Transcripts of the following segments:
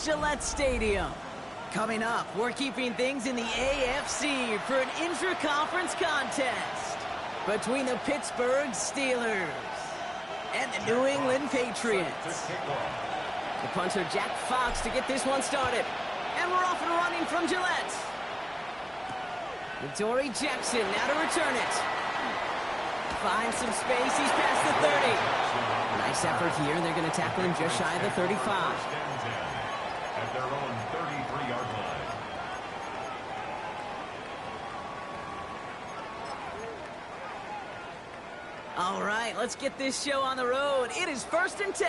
Gillette Stadium. Coming up, we're keeping things in the AFC for an intra-conference contest between the Pittsburgh Steelers and the New England Patriots. The punter Jack Fox to get this one started. And we're off and running from Gillette. Dory Jackson now to return it. Finds some space, he's past the 30. Nice effort here, they're going to tackle him just shy of the 35. At their own 33-yard line. All right, let's get this show on the road. It is 1st and 10.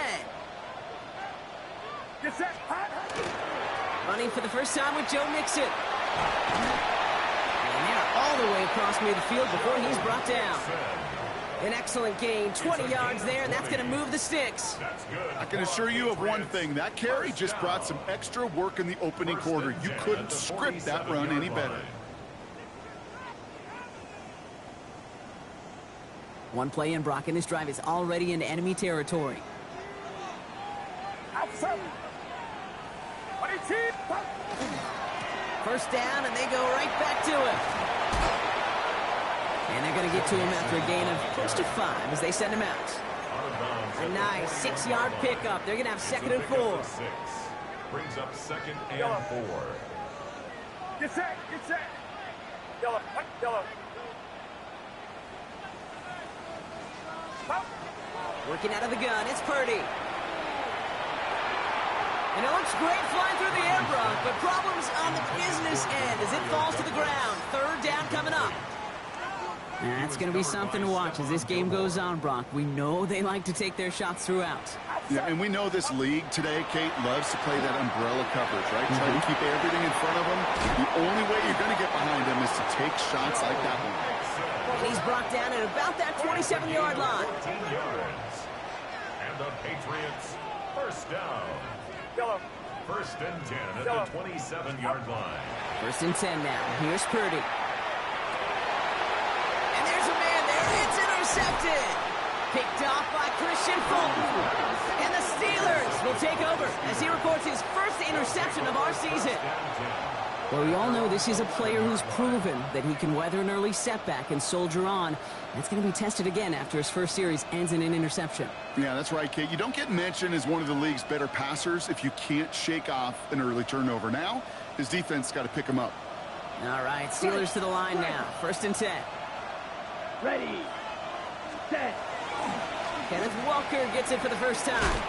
Running for the first time with Joe Mixon. And they're all the way across midfield before he's brought down. An excellent gain, 20 yards there, and that's going to move the sticks. I can assure you of one thing. That carry just brought some extra work in the opening quarter. You couldn't script that run any better. One play in, Brock, and this drive is already into enemy territory. First down, and they go right back to it. And they're going to get to him after a gain of close to 5 as they send him out. A nice 6-yard pickup. They're going to have 2nd and 4. Brings up 2nd and 4. Get set, get set. Yellow, yellow. Working out of the gun, it's Purdy. And it looks great flying through the air, Brock, but problems on the business end as it falls to the ground. 3rd down coming up. That's going to be something to watch as this game goes on, Brock. We know they like to take their shots throughout. Yeah, and we know this league today, Kate, loves to play that umbrella coverage, right? Try to keep everything in front of them. The only way you're going to get behind them is to take shots like that one. And he's brought down at about that 27-yard line. 14 yards. And the Patriots, first down. Yellow. 1st and 10 at the 27-yard line. 1st and 10 now. Here's Purdy. And there's a man there. It's intercepted. Picked off by Christian Fulton. And the Steelers will take over as he records his first interception of our season. Well, we all know this is a player who's proven that he can weather an early setback and soldier on. That's going to be tested again after his first series ends in an interception. Yeah, that's right, Kate. You don't get mentioned as one of the league's better passers if you can't shake off an early turnover. Now, his defense got to pick him up. All right, Steelers to the line now. 1st and 10. Ready. Set. Kenneth Walker gets it for the first time.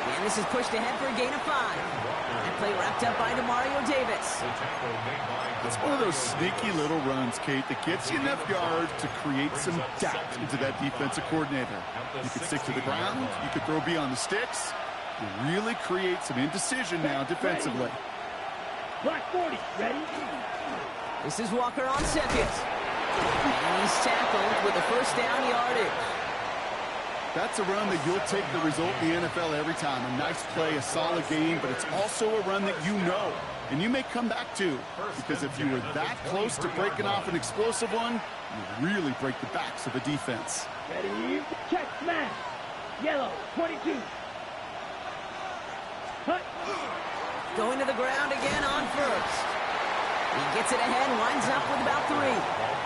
And this is pushed ahead for a gain of 5. That play wrapped up by Demario Davis. It's one of those sneaky little runs, Kate, that gets you enough yards to create some doubt into that defensive coordinator. You could stick to the ground. You could throw beyond the sticks. You really create some indecision now defensively. Black 40. Ready. This is Walker on 2nd. And he's tackled with a first down yardage. That's a run that you'll take the result in the NFL every time. A nice play, a solid game, but it's also a run that you know. And you may come back to, because if you were that close to breaking off an explosive one, you really break the backs of the defense. Ready. Check smash. Yellow. 22. Hut. Going to the ground again on 1st. He gets it ahead, winds up with about 3.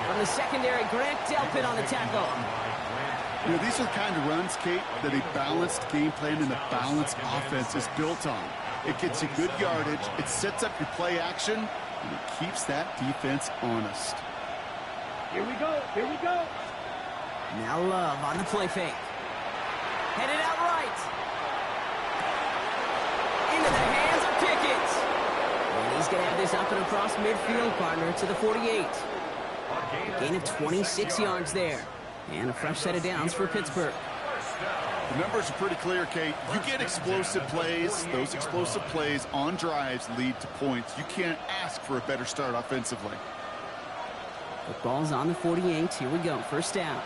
From the secondary, Grant Delpit on the tackle. You know, these are the kind of runs, Kate, that a balanced game plan and a balanced offense is built on. It gets you good yardage, it sets up your play action, and it keeps that defense honest. Here we go. Here we go. Now Love on the play fake. Headed out right. Into the hands of Pickett. And he's going to have this up and across midfield, partner, to the 48. A gain of 26 yards there. And a fresh set of downs for Pittsburgh. The numbers are pretty clear, Kate. You get explosive plays. Those explosive plays on drives lead to points. You can't ask for a better start offensively. The ball's on the 48. Here we go. First down.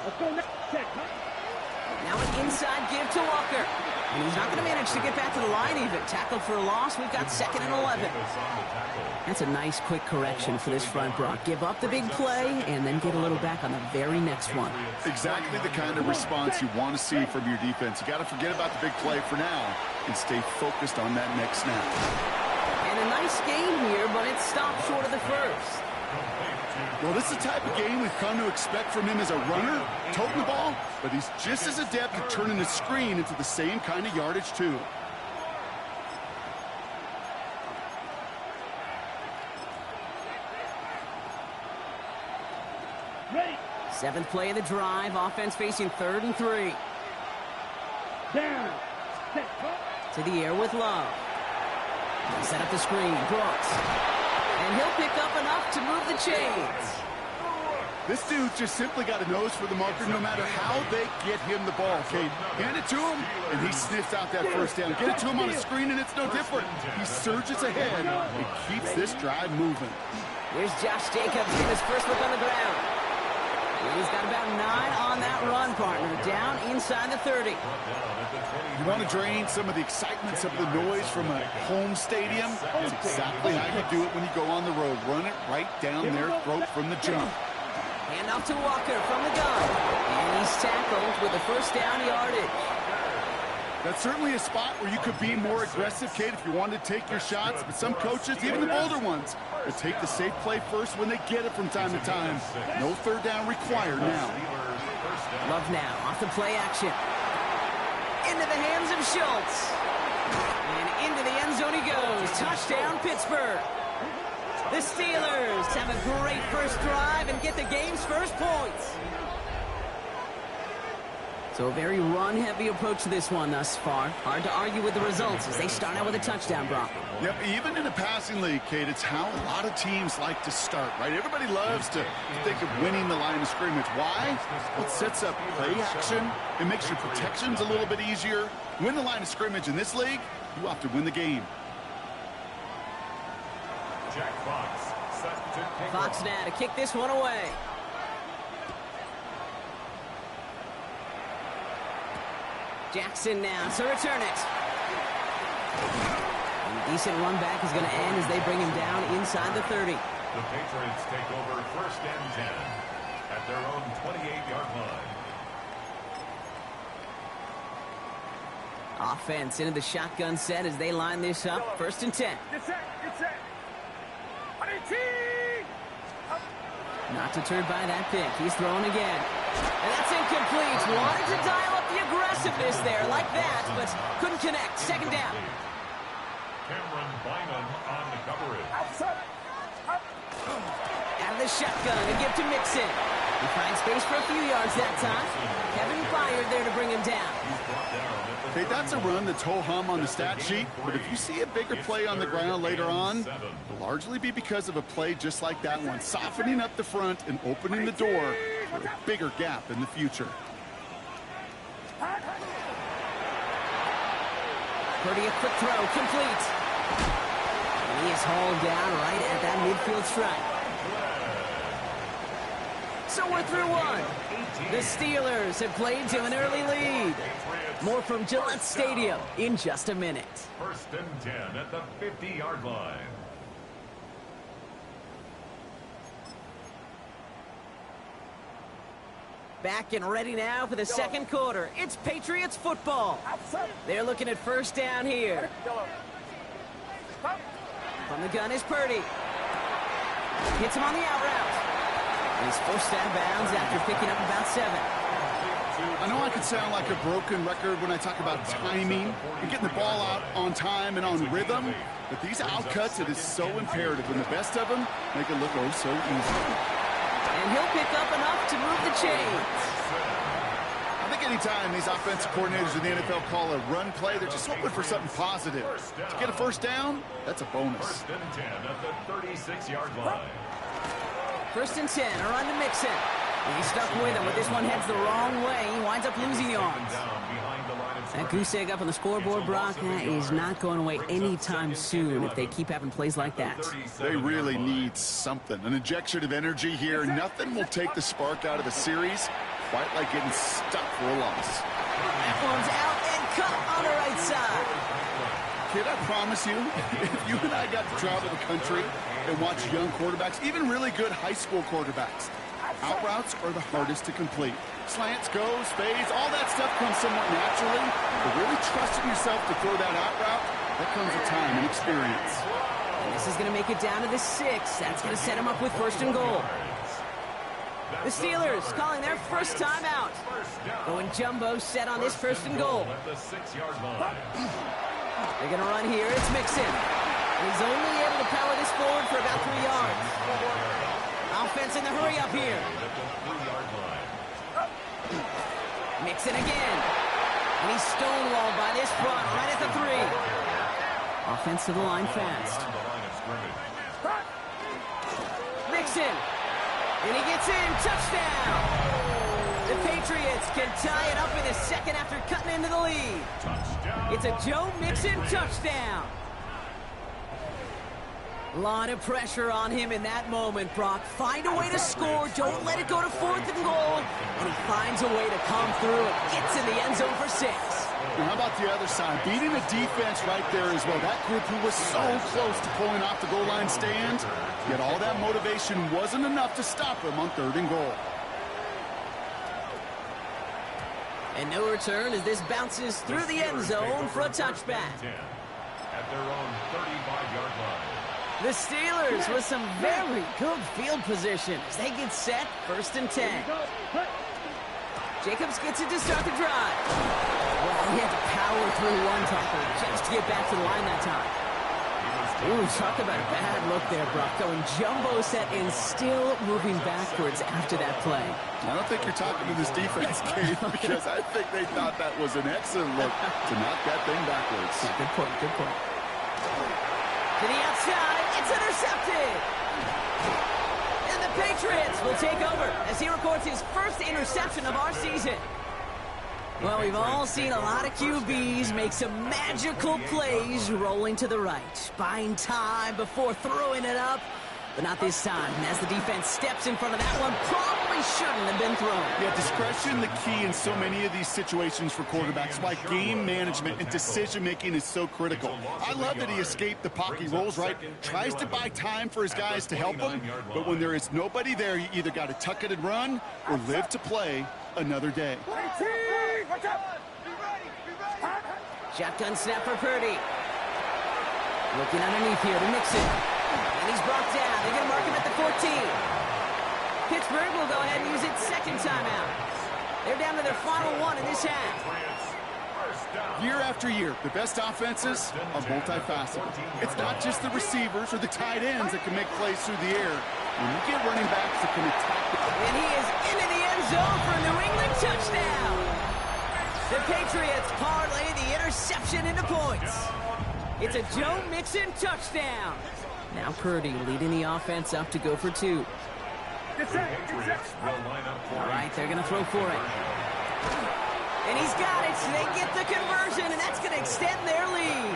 Let's go next. Check. Now an inside give to Walker. And he's not going to manage to get back to the line even. Tackled for a loss. We've got 2nd and 11. That's a nice quick correction for this front, Brock. Give up the big play and then get a little back on the very next one. Exactly the kind of response you want to see from your defense. You got to forget about the big play for now and stay focused on that next snap. And a nice game here, but it stopped short of the first. Well, this is the type of game we've come to expect from him as a runner, toting the ball, but he's just as adept at turning a screen into the same kind of yardage, too. Ready. Seventh play of the drive, offense facing 3rd and 3. Down. Set. To the air with Love. They set up the screen, Brooks. And he'll pick up enough to move the chains. This dude just simply got a nose for the marker no matter how they get him the ball, okay? Hand it to him, and he sniffs out that first down. Get it to him on a screen, and it's no different. He surges ahead and keeps this drive moving. Here's Josh Jacobs in his first look on the ground. He's got about 9 on that run, partner, down inside the 30. You want to drain some of the excitement, some of the noise from a home stadium? That's exactly how you do it when you go on the road. Run it right down their throat from the jump. Hand off to Walker from the gun. And he's tackled with the first down yardage. That's certainly a spot where you could be more aggressive, Kate, if you wanted to take your shots. But some coaches, even the bolder ones, will take the safe play first when they get it from time to time. No third down required now. Love now, off the play action. Into the hands of Schultz. And into the end zone he goes. Touchdown, Pittsburgh. The Steelers have a great first drive and get the game's first points. So a very run-heavy approach to this one thus far. Hard to argue with the results as they start out with a touchdown, Brock. Yep, even in a passing league, Kate, it's how a lot of teams like to start, right? Everybody loves to think of winning the line of scrimmage. Why? Well, it sets up play action. It makes your protections a little bit easier. Win the line of scrimmage in this league, you have to win the game. Jack Fox set to kick Fox off. now to kick this one away. Jackson now to return it. And a decent run back is going to end as they bring him down inside the 30. The Patriots take over 1st and 10 at their own 28-yard line. Offense into the shotgun set as they line this up. 1st and 10. Get set. Get set. Not deterred by that pick. He's throwing again. And that's incomplete. Wanted to dial up the aggressiveness there like that, but couldn't connect. 2nd down. Cameron Bynum on the coverage. Out of the shotgun to give to Mixon. He finds space for a few yards that time. Kevin fired there to bring him down. Okay, that's a run that's ho-hum on the stat sheet, but if you see a bigger play on the ground later on, it'll largely be because of a play just like that one, softening up the front and opening the door for a bigger gap in the future. Purdy, a quick throw, complete. And he is hauled down right at that midfield stripe. So we're through one. The Steelers have played to an early lead. More from Gillette Stadium in just a minute. 1st and 10 at the 50-yard line. Back and ready now for the 2nd quarter. It's Patriots football. They're looking at 1st down here. From the gun is Purdy. Hits him on the out route. And he's forced out of bounds after picking up about 7. I know I could sound like a broken record when I talk about timing and getting the ball out on time and on rhythm, but these outcuts, it is so imperative, and the best of them make it look oh so easy. And he'll pick up enough to move the chains. I think anytime these offensive coordinators in the NFL call a run play, they're just hoping for something positive. To get a 1st down, that's a bonus. 1st and 10 at the 36-yard line. 1st and 10, a run to Mixon. And he's stuck with him, but this one heads the wrong way. He winds up losing yards. That goose egg up on the scoreboard, Brock, that is not going away anytime soon if they keep having plays like that. They really need something, an injection of energy here. Nothing will take the spark out of a series quite like getting stuck for a loss. That one's out and cut on the right side. Kid, I promise you, if you and I got to travel the country and watch young quarterbacks, even really good high school quarterbacks, Out routes are the hardest to complete. Slants, goes, fades, all that stuff comes somewhat naturally. But really trusting yourself to throw that out route, that comes with time and experience. And this is going to make it down to the 6. That's going to set him up with 1st and goal. The Steelers calling their first timeout. Going jumbo set on this 1st and goal. They're going to run here. It's Mixon. And he's only able to power this forward for about 3 yards. Offense in the hurry up here. Mixon again. And he's stonewalled by this front right at the 3. Offense to the line fast. Mixon. And he gets in. Touchdown. The Patriots can tie it up in a second after cutting into the lead. It's a Joe Mixon touchdown. A lot of pressure on him in that moment, Brock. Find a way to score. Don't let it go to 4th and goal. And he finds a way to come through and gets in the end zone for 6. And how about the other side? Beating the defense right there as well. That group who was so close to pulling off the goal line stand, yet all that motivation wasn't enough to stop him on 3rd and goal. And no return as this bounces through the end zone for a touchback. At their own 35-yard line. The Steelers with some very good field position as they get set, 1st and 10. Jacobs gets it to start the drive. Well, he had to power through one tackle just to get back to the line that time. Ooh, talk about a bad look there, Brock. Going jumbo set and still moving backwards after that play. I don't think you're talking to this defense, Kate, because I think they thought that was an excellent look to knock that thing backwards. Yeah, good point, good point. To the outside, it's intercepted. And the Patriots will take over as he records his first interception of our season. Well, we've all seen a lot of QBs make some magical plays rolling to the right, buying time before throwing it up, but not this time. And as the defense steps in front of that one, probably shouldn't have been thrown. Yeah, discretion the key in so many of these situations for quarterbacks. Why game management and decision-making is so critical. I love that he escaped the pocket. He rolls right, tries to buy time for his guys to help him, but when there is nobody there, you either got to tuck it and run or live to play another day. Shotgun snap for Purdy. Looking underneath here to Mixon. And he's brought down. They're going to mark him at the 14. Pittsburgh will go ahead and use its 2nd timeout. They're down to their final one in this half. Year after year, the best offenses are multifaceted. It's not just the receivers or the tight ends that can make plays through the air. When you get running backs that can attack the... And he is into the end zone for a New England touchdown. The Patriots parlay the interception into points. It's a Joe Mixon touchdown. Now Purdy leading the offense up to go for 2. All right, they're going to throw for it. And he's got it. They get the conversion, and that's going to extend their lead.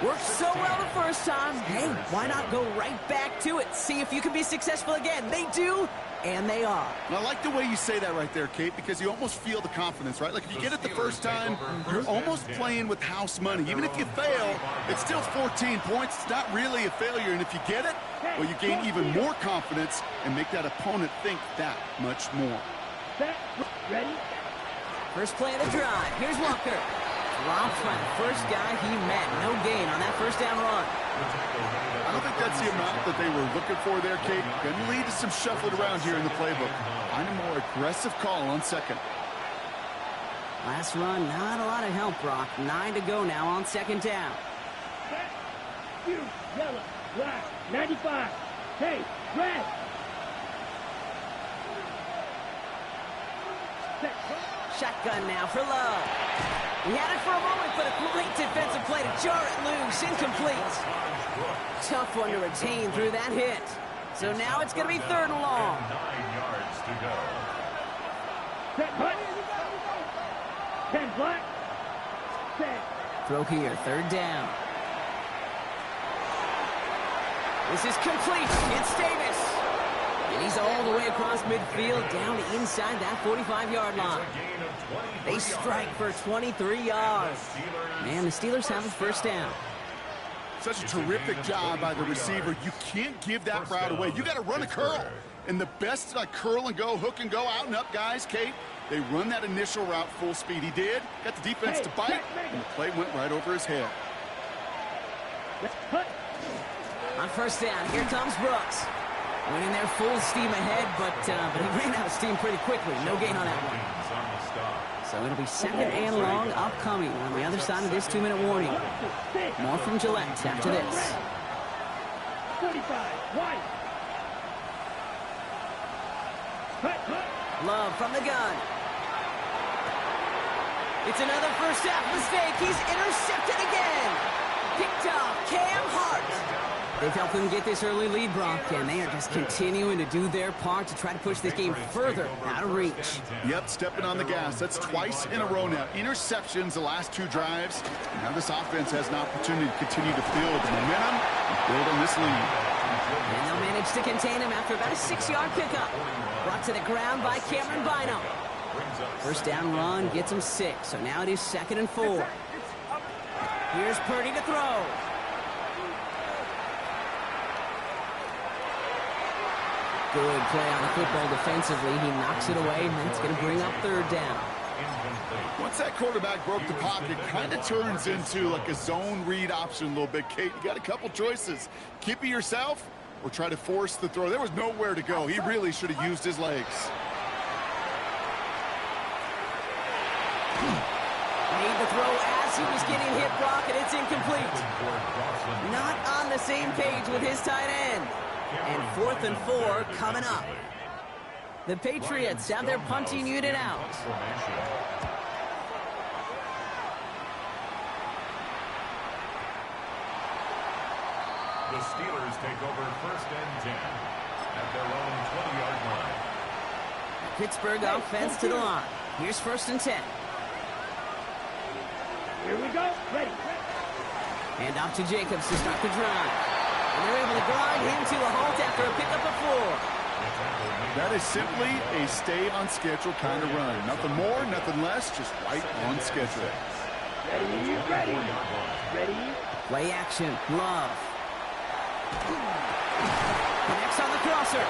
Worked so well the first time. Hey, why not go right back to it? See if you can be successful again. They do, and they are. And I like the way you say that right there, Kate, because you almost feel the confidence, right? Like if you get it the first time, you're almost playing with house money. Even if you fail, it's still 14 points. It's not really a failure. And if you get it, well, you gain even more confidence and make that opponent think that much more. Ready? First play of the drive. Here's Walker. Dropped by the first guy he met. No gain on that first down run. I don't think that's the amount that they were looking for there, Kate. Going to lead to some shuffling around here in the playbook. Find a more aggressive call on 2nd. Last run, not a lot of help, Brock. 9 to go now on 2nd down. You, yellow, black, 95. Hey, red. Shotgun now for Love. He had it for a moment, but a great defensive play to jar it loose. Incomplete. Tough one to retain through that hit. So now it's going to be 3rd and long. 9 yards to go. 10 black. 10. Throw here, 3rd down. This is complete. It's Davis. And he's all the way across midfield, down inside that 45-yard line. They strike for 23 yards. Man, the Steelers have a first down. Such a terrific job by the receiver. You can't give that route away. You got to run a curl. And the best curl and go, hook and go, out and up guys, Kate, they run that initial route full speed. He did. Got the defense to bite, and the play went right over his head. On first down, here comes Brooks. Went in there full steam ahead, but he ran out of steam pretty quickly. No gain on that one. So it'll be second and long upcoming on the other side of this 2-minute warning. More from Gillette after this. 45, wide. Love from the gun. It's another first half mistake. He's intercepted again. Picked off Cam Hart. They've helped them get this early lead, Brock, and they are just continuing to do their part to try to push this game further out of reach. Yep, stepping on the gas. That's twice in a row now. Interceptions the last 2 drives. And now this offense has an opportunity to continue to build the momentum and build on this lead. And they'll manage to contain him after about a 6-yard pickup. Brought to the ground by Cameron Bynum. First down run gets him 6, so now it is 2nd and 4. Here's Purdy to throw. Good play on the football defensively. He knocks it away, and that's going to bring up 3rd down. Once that quarterback broke the pocket, kind of turns into like a zone read option a little bit, Kate. You got a couple choices. Keep it yourself or try to force the throw. There was nowhere to go. He really should have used his legs. Made the throw as he was getting hit, Brock, and it's incomplete. Not on the same page with his tight end. And 4th and 4 coming up. The Patriots have their punting unit out. The Steelers take over 1st and 10 at their own 20-yard line. Pittsburgh offense to the line. Here's 1st and 10. Here we go. Ready. Hand off to Jacobs to start the drive. And they're able to grind him to a halt after a pickup of 4. That is simply a stay-on-schedule kind of run. Nothing more, nothing less, just right on schedule. Ready, ready. Ready. Play action. Love. Connects on the crosser.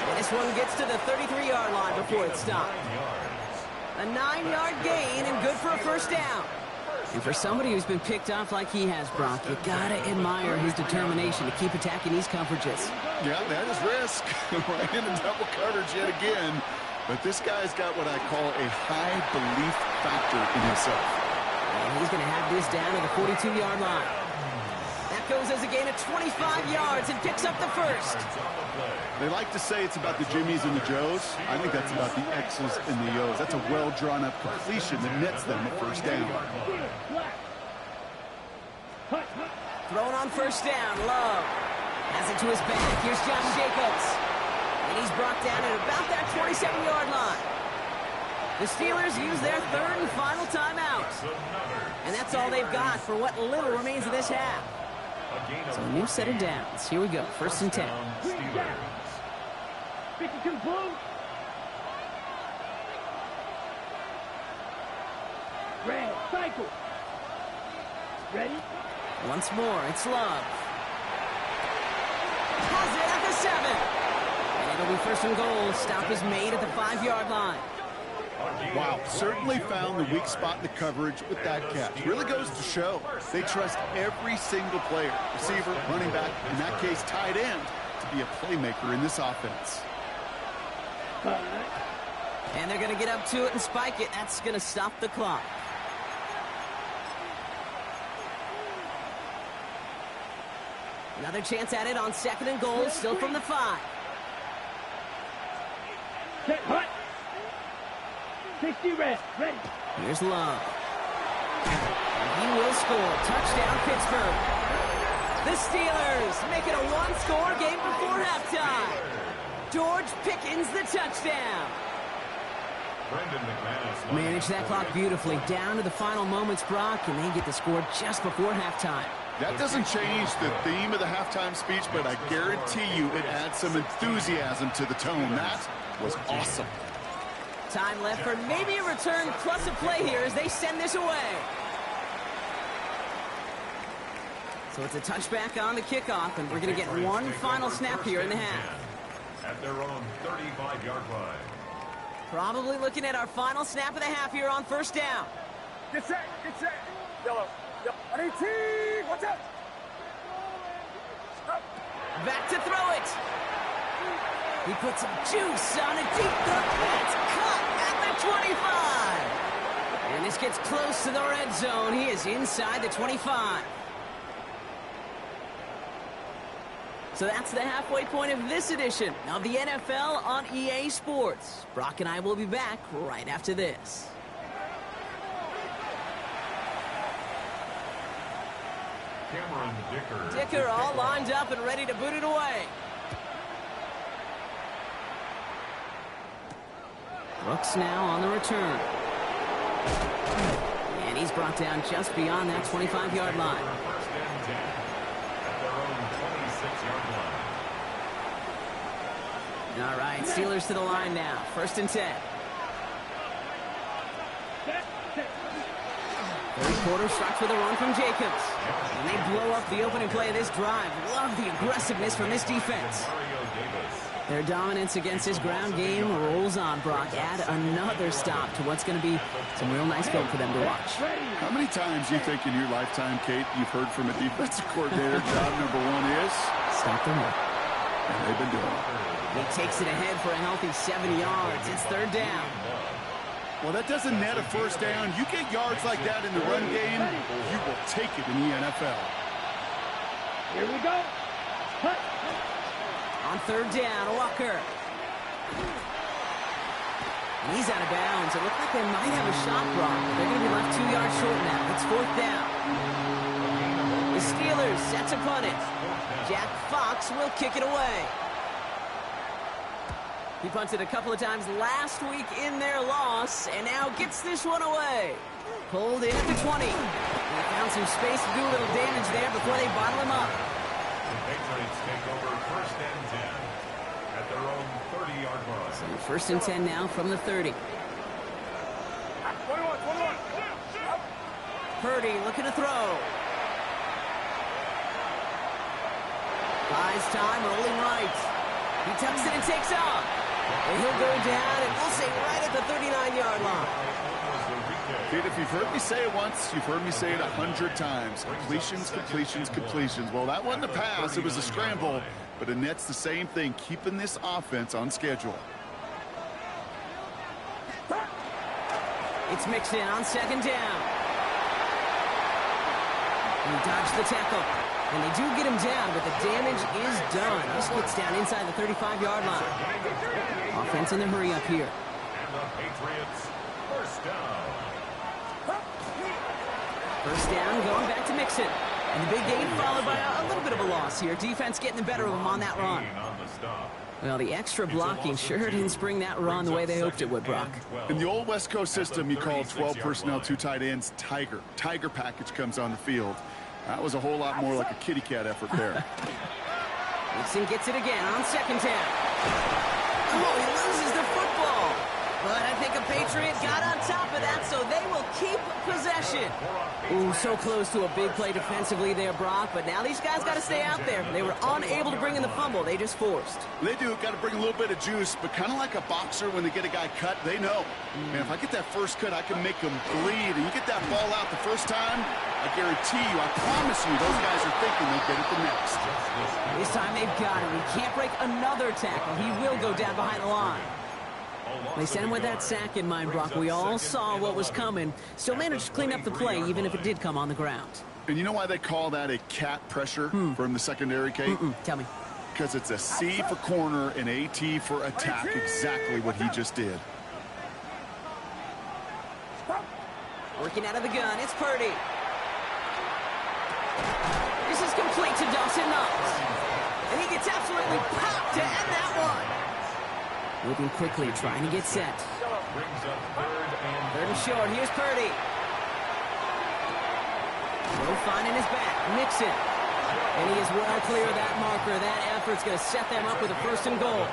And this one gets to the 33-yard line before it stopped. A 9-yard gain and good for a first down. And for somebody who's been picked off like he has, Brock, you gotta admire his determination to keep attacking these coverages. Yeah, that is risk. Right into double coverage yet again. But this guy's got what I call a high belief factor in himself. And he's gonna have this down to the 42-yard line. That goes as a gain of 25 yards and picks up the first. They like to say it's about the Jimmies and the Joes. I think that's about the X's and the O's. That's a well-drawn-up completion that nets them a first down. Thrown on first down, Love. Has it to his back. Here's Josh Jacobs. And he's brought down at about that 27-yard line. The Steelers use their 3rd and final timeout. And that's all they've got for what little remains of this half. So a new set of downs. Here we go. 1st and 10. 52 blue. Red, cycle. Ready? Once more, it's Love. Has it at the 7. And it'll be 1st and goal. Stop is made at the 5-yard line. Wow, certainly found the weak spot in the coverage with that catch. Really goes to show they trust every single player, receiver, running back, in that case tight end, to be a playmaker in this offense. And they're going to get up to it and spike it. That's going to stop the clock. Another chance at it on 2nd and goal, still from the 5. Set, hut. 60 red, ready. Here's Love. And he will score. Touchdown, Pittsburgh. The Steelers make it a 1-score game before halftime. George Pickens the touchdown. Manage that clock beautifully. Down to the final moments, Brock, and they get the score just before halftime. That doesn't change the theme of the halftime speech, but I guarantee you it adds some enthusiasm to the tone. That was awesome. Time left for maybe a return plus a play here as they send this away. So it's a touchback on the kickoff, and we're going to get one final snap here in the half. At their own 35-yard line. Probably looking at our final snap of the half here on first down. Get set, get set. Yellow. 18, watch out. Back to throw it. He puts some juice on a deep cut. It's caught at the 25. And this gets close to the red zone. He is inside the 25. So that's the halfway point of this edition of the NFL on EA Sports. Brock and I will be back right after this. Cameron Dicker all lined up and ready to boot it away. Brooks now on the return. And he's brought down just beyond that 25-yard line. First and 10 at their own 26-yard line. All right, Steelers to the line now. First and 10. Third quarter starts with a run from Jacobs. And they blow up the opening play of this drive. Love the aggressiveness from this defense. Their dominance against this ground game rolls on, Brock. Add another stop to what's going to be some real nice film for them to watch. How many times you think in your lifetime, Kate, you've heard from a defensive coordinator, job number one is? Stop the run. And they've been doing it. He takes it ahead for a healthy 7 yards. It's third down. Well, that doesn't net a first down. You get yards like that in the run game, you will take it in the NFL. Here we go. Cut. On third down, Walker. And he's out of bounds. It looked like they might have a shot, Brock. They're going to be left 2 yards short now. It's fourth down. The Steelers set to punt it. Jack Fox will kick it away. He punted a couple of times last week in their loss, and now gets this one away. Pulled in at the 20. They found some space to do a little damage there before they bottle him up. The Patriots take over first and 10 at their own 30-yard line. So first and 10 now from the 30. 21. Purdy looking to throw. Buys time, rolling right. He tucks it and takes off. And he'll go down, and we'll say right at the 39-yard line. Kate, if you've heard me say it once, you've heard me say it 100 times. Completions, completions, completions. Well, that wasn't a pass. It was a scramble. But it nets the same thing, keeping this offense on schedule. It's mixed in on second down. And he dodged the tackle. And they do get him down, but the damage is done. This gets down inside the 35-yard line. Offense in the hurry up here. And the Patriots first down. First down, going back to Mixon. And the big gain followed by a little bit of a loss here. Defense getting the better of them on that run. Well, the extra blocking sure didn't spring that run the way they hoped it would, Brock. In the old West Coast system, you call 12 personnel, 2 tight ends, Tiger. Tiger package comes on the field. That was a whole lot more like a kitty cat effort there. Mixon gets it again on second down. Oh, he loses the football. But I think a Patriot got on top of that, so they will keep possession. Ooh, so close to a big play defensively there, Brock. But now these guys got to stay out there. They were unable to bring in the fumble. They just forced. They do. Got to bring a little bit of juice, but kind of like a boxer when they get a guy cut, they know. Man, if I get that first cut, I can make them bleed. And you get that ball out the first time, I guarantee you, I promise you, those guys are thinking they'll get it the next. This time they've got him. He can't break another tackle. He will go down behind the line. They sent him with that sack in mind, Brock. We all saw what was coming. Still managed to clean up the play, even if it did come on the ground. And you know why they call that a cat pressure from the secondary, Kate? Tell me. Because it's a C for corner and a T for attack, exactly what he just did. Working out of the gun, it's Purdy. This is complete to Dawson Knox. And he gets absolutely popped to end that one. Moving quickly, trying to get set. Third and short, here's Purdy. Throw finding his back, Mixon. And he is well clear of that marker. That effort's going to set them up with a first and goal.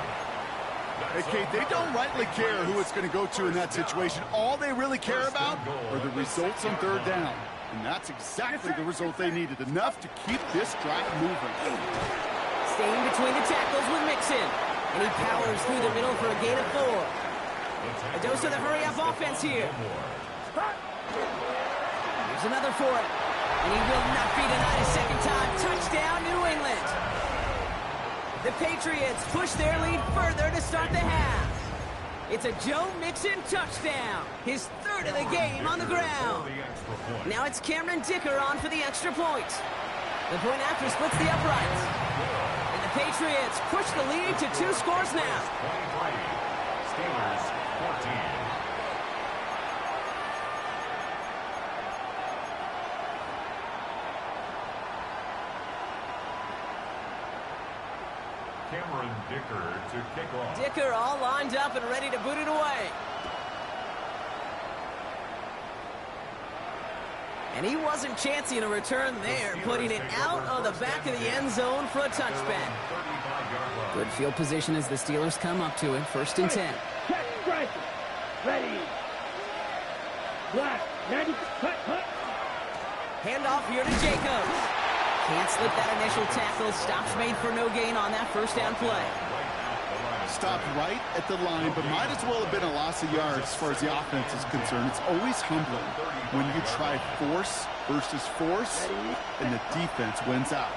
Hey, Kate, they don't rightly care who it's going to go to in that situation. All they really care about are the results on third down. And that's exactly the result they needed, enough to keep this drive moving. Staying between the tackles with Mixon. And he powers through the middle for a gain of 4. A dose of the hurry-up offense here. Here's another for it. And he will not be denied a second time. Touchdown, New England. The Patriots push their lead further to start the half. It's a Joe Mixon touchdown. His 3rd of the game on the ground. Now it's Cameron Dicker on for the extra point. The point after splits the uprights. And the Patriots push the lead to 2 scores now. 23. Steelers 14. Cameron Dicker to kick off. Dicker all lined up and ready to boot it away. And he wasn't chancing a return there, putting it out of the back of the end zone for a touchback. Good field position as the Steelers come up to it. 1st and 10. Check, strike. Ready. Black. 90. Cut. Handoff here to Jacobs. Can't slip that initial tackle. Stops made for no gain on that 1st down play. Stopped right at the line, but might as well have been a loss of yards as far as the offense is concerned. It's always humbling when you try force versus force, and the defense wins out.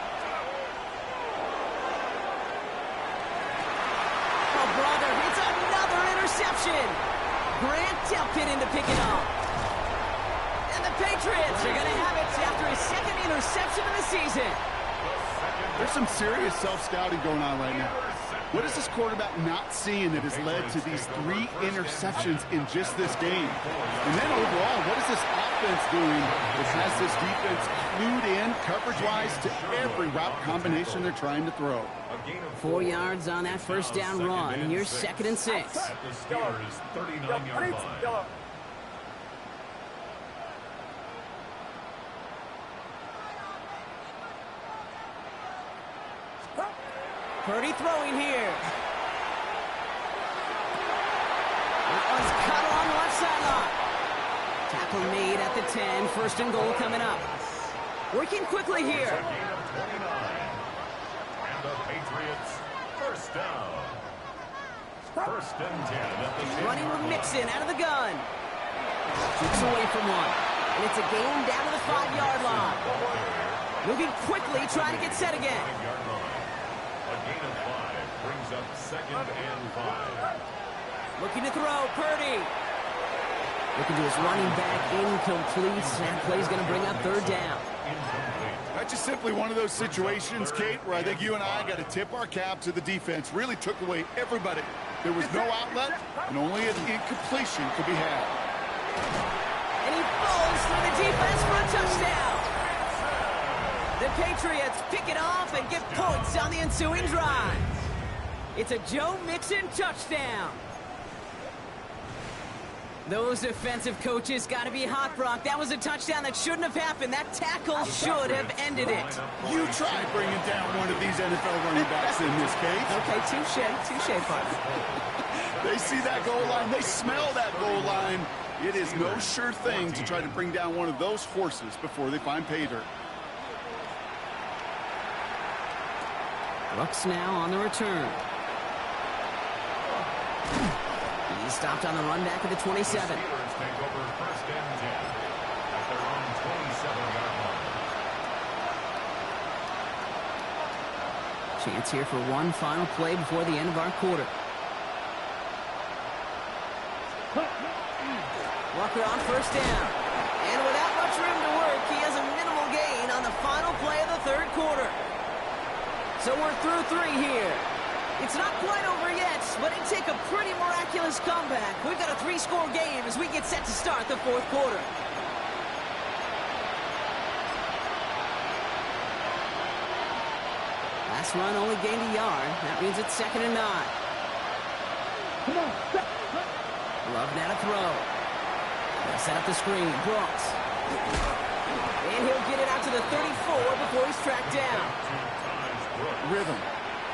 Oh, brother, it's another interception. Grant dumped it in to pick it off. And the Patriots are going to have it after his 2nd interception of the season. There's some serious self-scouting going on right now. What is this quarterback not seeing that has led to these 3 interceptions in just this game? And then overall, what is this offense doing that has this defense clued in coverage-wise to every route combination they're trying to throw? 4 yards on that 1st down run. Here's 2nd and 6. At the Steelers' 39-yard line. Purdy throwing here. That one's cut along the left sideline. Tackle made at the 10. 1st and goal coming up. Working quickly here. Gain of 29. And the Patriots 1st down. 1st and 10 at the 10. Running with Mixon out of the gun. Keeps away from one. And it's a gain down to the 5-yard line. Moving quickly, trying to get set again. A gain of 5 brings up 2nd and 5. Looking to throw, Purdy. Looking to his running back, incomplete. That play's going to bring up 3rd down. That's just simply one of those situations, Kate, where I think you and I got to tip our cap to the defense. Really took away everybody. There was no outlet, and only an incompletion could be had. And he falls through the defense for a touchdown. The Patriots pick it off and get points on the ensuing drive. It's a Joe Mixon touchdown. Those defensive coaches got to be hot, Brock. That was a touchdown that shouldn't have happened. That tackle should have ended it. You try bringing down one of these NFL running backs in this case. Okay, touche, partner. They see that goal line. They smell that goal line. It is no sure thing to try to bring down one of those horses before they find pay dirt. Bucks now on the return. He's stopped on the run back at the 27. Steelers take over 1st and 10 at their own 27-yard line. Chance here for one final play before the end of our quarter. Walker on 1st down. And without much room to work, he has a minimal gain on the final play of the 3rd quarter. So we're through 3 here. It's not quite over yet, but it'd take a pretty miraculous comeback. We've got a 3-score game as we get set to start the 4th quarter. Last run only gained a yard. That means it's 2nd and 9. Come on. Love now to throw. They'll set up the screen. Brooks. And he'll get it out to the 34 before he's tracked down. Rhythm.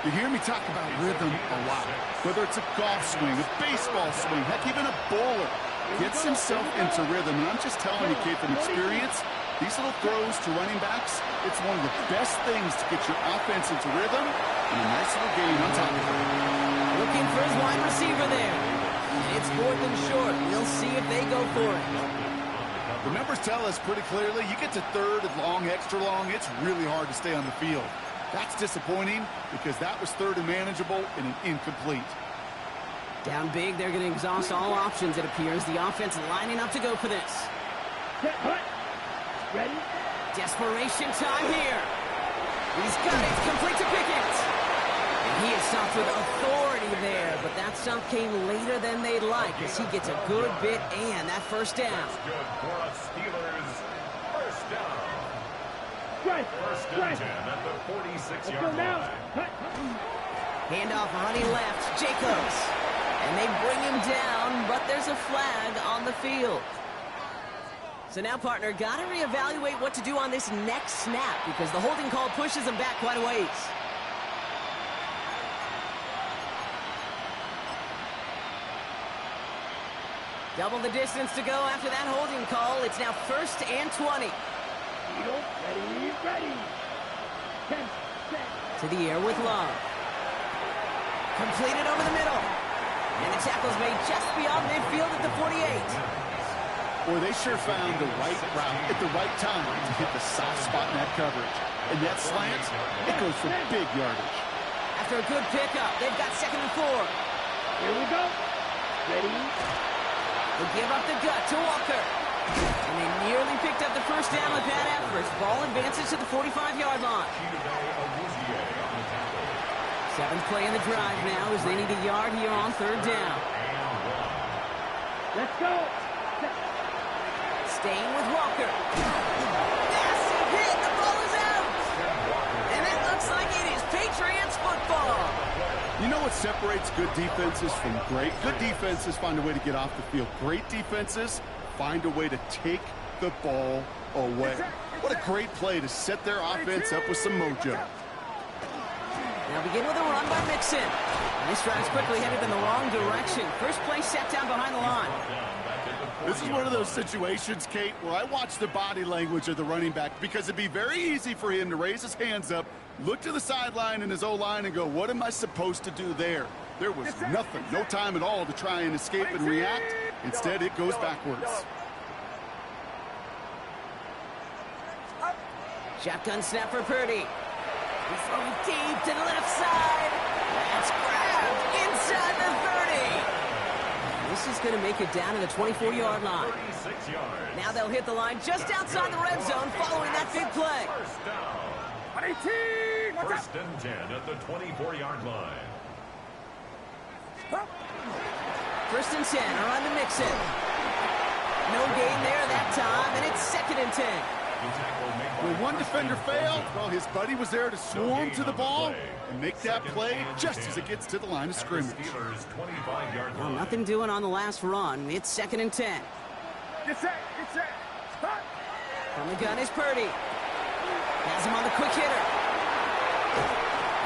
You hear me talk about rhythm a lot. Whether it's a golf swing, a baseball swing, heck, even a bowler gets himself into rhythm. And I'm just telling you, Kate, from experience, These little throws to running backs, it's one of the best things to get your offense into rhythm and a nice little gain on top of it. Looking for his wide receiver there. And it's 4th and short. We'll see if they go for it. The numbers tell us pretty clearly, you get to 3rd and long, extra long, it's really hard to stay on the field. That's disappointing because that was 3rd and manageable and an incomplete. Down big, they're going to exhaust all options, it appears. The offense lining up to go for this. Ready? Desperation time here. He's got it. Complete to Pickett. And he is stopped with authority there, but that stop came later than they'd like as he gets a good bit and that first down. That's good for us Steelers. First down. Right. First and 10 at the 46-yard line. Handoff running left. Jacobs. And they bring him down, but there's a flag on the field. So now, partner, got to reevaluate what to do on this next snap because the holding call pushes him back quite a ways. Double the distance to go after that holding call. It's now 1st and 20. Ready. 10, To the air with Love. Completed over the middle. And the tackle's made just beyond midfield at the 48. Boy, they sure found the right route at the right time to hit the soft spot in that coverage. And that slant, it goes for big yardage. After a good pickup, they've got 2nd and 4. Here we go. Ready. They give up the gut to Walker. And they nearly picked up the first down with that effort. Ball advances to the 45-yard line. 7th play in the drive now as they need a yard here on 3rd down. Let's go. Staying with Walker. Massive hit. The ball is out. And it looks like it is Patriots football. You know what separates good defenses from great? Good defenses find a way to get off the field. Great defenses find a way to take the ball away. What a great play to set their offense up with some mojo. Now begin with a run by Mixon. And this drive's quickly headed in the wrong direction. First play set down behind the line. This is one of those situations, Kate, where I watch the body language of the running back because it'd be very easy for him to raise his hands up, look to the sideline in his O-line and go, what am I supposed to do there? There was nothing, no time at all to try and escape and react. Instead, it goes backwards. Shotgun snap for Purdy. He's throwing deep to the left side. That's grabbed inside the 30. This is going to make it down to the 24-yard line. Now they'll hit the line just outside the red zone following that big play. First down. 18. First and 10 at the 24-yard line. 1st and 10 around to Mixon. No gain there that time, and it's 2nd and 10. When one defender failed, well, his buddy was there to swarm to the ball and make that play just as it gets to the line of scrimmage. Well, nothing doing on the last run. It's 2nd and 10. Get set. From the gun is Purdy. Has him on the quick hitter.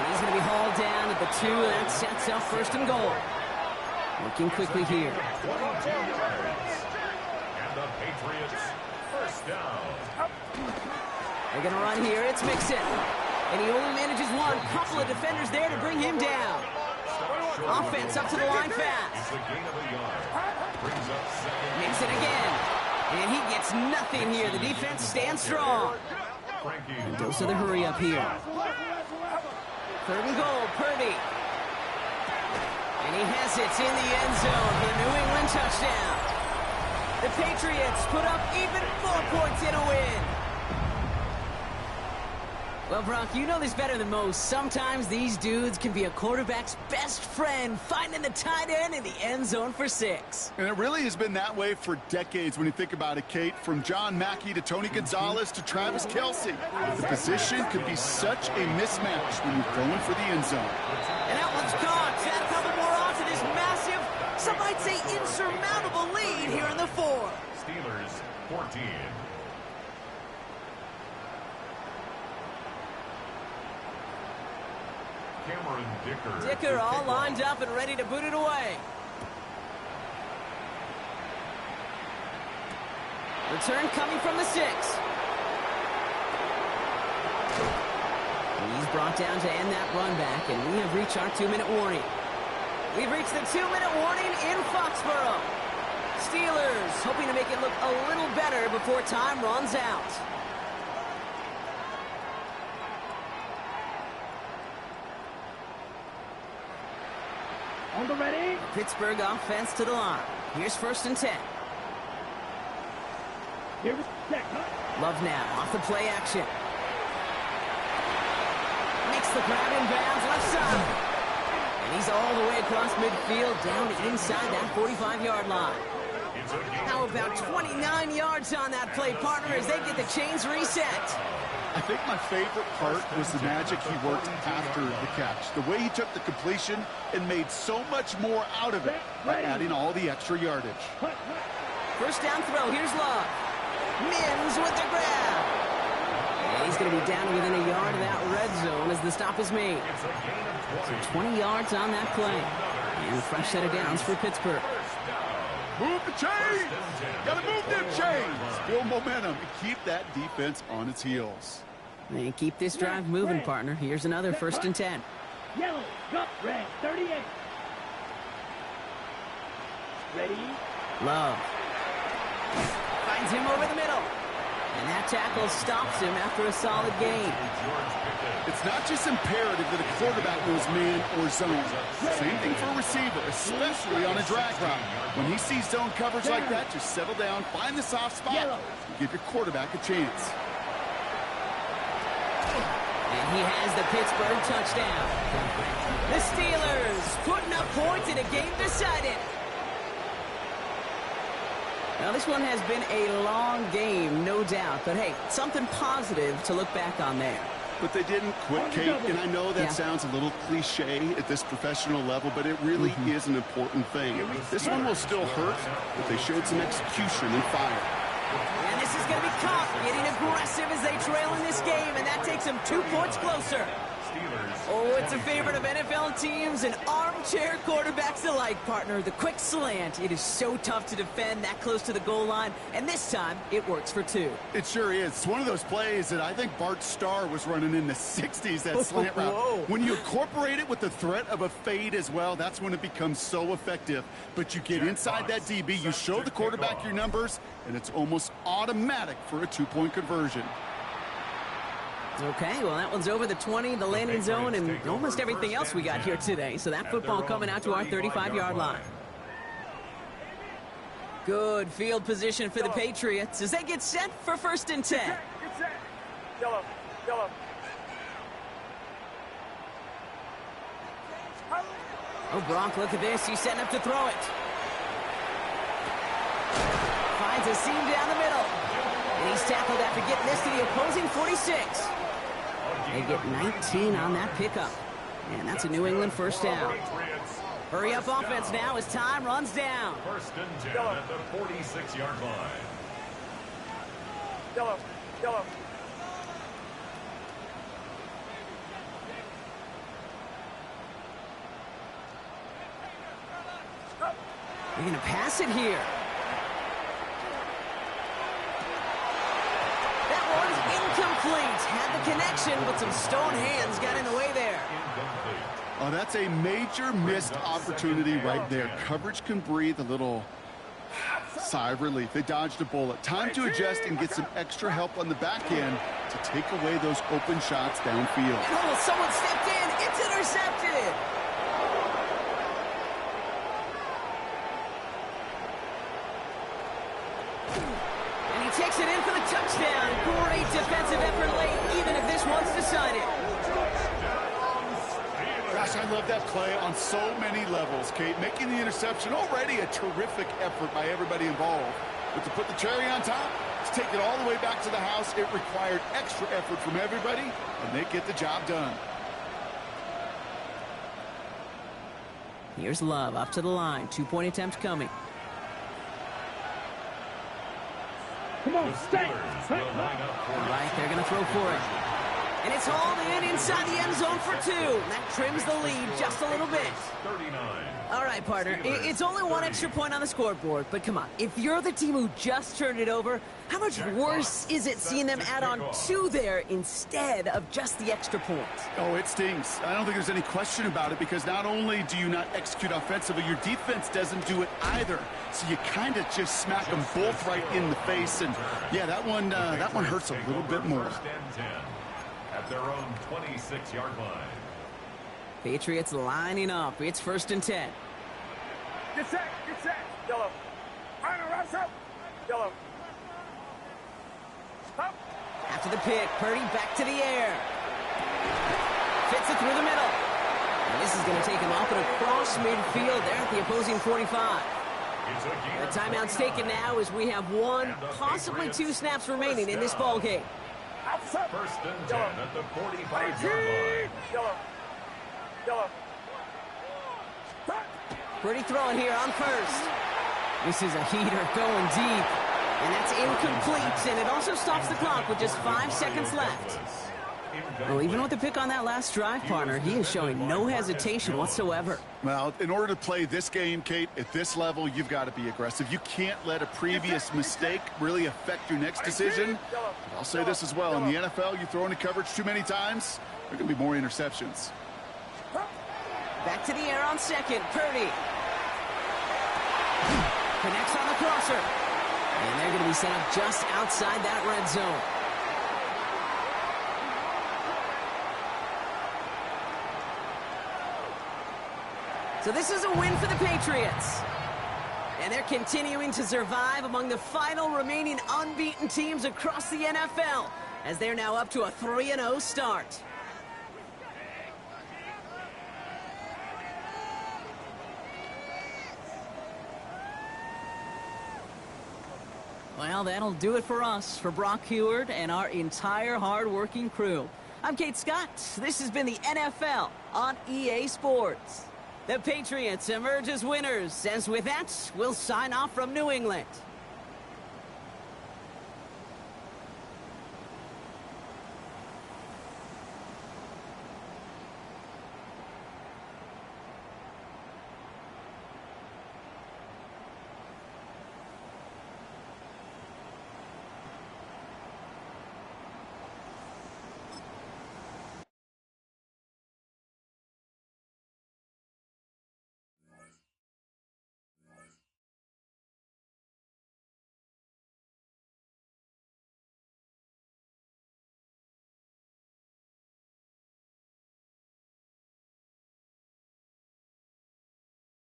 And he's going to be hauled down at the 2. That sets up 1st and goal. Looking quickly here. 22 yards. And the Patriots first down. They're going to run here. It's Mixon. And he only manages one. Couple of defenders there to bring him down. Offense up to the line fast. It's a gain of a yard. Brings up 2nd. Mixon again. And he gets nothing here. The defense stands strong. And those are the hurry up here. 3rd and goal. Purdy. And he has it in the end zone for the New England touchdown. The Patriots put up even more points in a win. Well, Brock, you know this better than most. Sometimes these dudes can be a quarterback's best friend, finding the tight end in the end zone for 6. And it really has been that way for decades when you think about it, Kate. From John Mackey to Tony Gonzalez to Travis Kelce. The position could be such a mismatch when you're going for the end zone. And that one's caught. Add a couple more on to this massive, some might say insurmountable lead here in the 4. Steelers 14. Dicker all lined up and ready to boot it away. Return coming from the 6. He's brought down to end that run back, and we have reached our 2-minute warning. We've reached the 2-minute warning in Foxborough. Steelers hoping to make it look a little better before time runs out. On the ready. Pittsburgh offense to the line. Here's 1st and 10. Here we check. Love now off the play action. Makes the grab in bounds left side. And he's all the way across midfield down inside that 45-yard line. How about 29 yards on that play, partner, as they get the chains reset? I think my favorite part was the magic he worked after the catch. The way he took the completion and made so much more out of it by adding all the extra yardage. 1st down throw. Here's Love. Mims with the grab. And he's going to be down within a yard of that red zone as the stop is made. So 20 yards on that play. And a fresh set of downs for Pittsburgh. Move the chains! Gotta move them chains! Build momentum and keep that defense on its heels. And keep this drive moving, partner. Here's another 1st and 10. Yellow, go, red, 38. Ready? Love. Finds him over the middle. And that tackle stops him after a solid gain. It's not just imperative that a quarterback knows man or zone. Same thing for a receiver, especially on a drag route. When he sees zone coverage like that, just settle down, find the soft spot, and give your quarterback a chance. And he has the Pittsburgh touchdown. The Steelers putting up points in a game decided. Now, this one has been a long game, no doubt. But, hey, something positive to look back on there. But they didn't quit, Kate, and I know that sounds a little cliche at this professional level, but it really is an important thing. This one will still hurt, but they showed some execution and fire. And this is going to be caught, getting aggressive as they trail in this game, and that takes them 2 points closer. Oh, it's a favorite of NFL teams and armchair quarterbacks alike, partner. The quick slant. It is so tough to defend that close to the goal line, and this time it works for 2. It sure is. It's one of those plays that I think Bart Starr was running in the 60s, that slant route. When you incorporate it with the threat of a fade as well, that's when it becomes so effective. But you get inside that DB, you show the quarterback your numbers, and it's almost automatic for a 2-point conversion. Okay, well, that one's over the 20, the landing zone, and almost everything else we got here today. So that football coming out to our 35-yard line. Good field position for the Patriots as they get set for 1st and 10. Get set. Yellow, yellow. Oh, Brock, look at this. He's setting up to throw it. Finds a seam down the middle. And he's tackled after getting this to the opposing 46. They get 19 on that pickup. And that's a New England 1st down. Hurry up offense now as time runs down. 1st and 10 at the 46-yard line. Yellow, yellow. They're going to pass it here. Incomplete. Had the connection, but some stone hands got in the way there. Oh, that's a major missed opportunity right there. Coverage can breathe a little sigh of relief. They dodged a bullet. Time to adjust and get some extra help on the back end to take away those open shots downfield. Oh, someone stepped in. It's intercepted. Takes it in for the touchdown. Great defensive effort late, even if this one's decided. Gosh, I love that play on so many levels, Kate. Making the interception already a terrific effort by everybody involved. But to put the cherry on top, to take it all the way back to the house, it required extra effort from everybody, and they get the job done. Here's Love up to the line. 2-point attempt coming. Come on, stay. All right, they're going to throw for it. And it's hauled in inside the end zone for 2. That trims the lead just a little bit. 39. All right, partner, it's only 1 extra point on the scoreboard, but come on, if you're the team who just turned it over, how much worse is it seeing them add on 2 there instead of just the extra point? Oh, it stings. I don't think there's any question about it, because not only do you not execute offensively, your defense doesn't do it either. So you kind of just smack them both right in the face, and yeah, that one hurts a little bit more. First and 10 at their own 26-yard line. Patriots lining up. It's 1st and 10. Get set, yellow. Final wraps up, yellow. Up. After the pick, Purdy back to the air. Fits it through the middle. And this is going to take him off and across midfield there at the opposing 45. The timeout's taken now as we have 1, possibly 2 snaps remaining in this ball game. First and 10 at the 45-yard line. Yellow. Purdy throwing here on 1st. This is a heater going deep. And that's incomplete, and it also stops the clock with just 5 seconds left. Well, even with the pick on that last drive, partner, he is showing no hesitation whatsoever. Well, in order to play this game, Kate, at this level, you've got to be aggressive. You can't let a previous mistake really affect your next decision. But I'll say this as well. In the NFL, you throw into coverage too many times, there are going to be more interceptions. Back to the air on 2nd. Purdy connects on the crosser. And they're going to be set up just outside that red zone. So this is a win for the Patriots. And they're continuing to survive among the final remaining unbeaten teams across the NFL, as they're now up to a 3-0 start. Well, that'll do it for us, for Brock Heward and our entire hard-working crew. I'm Kate Scott. This has been the NFL on EA Sports. The Patriots emerge as winners, as with that, we'll sign off from New England.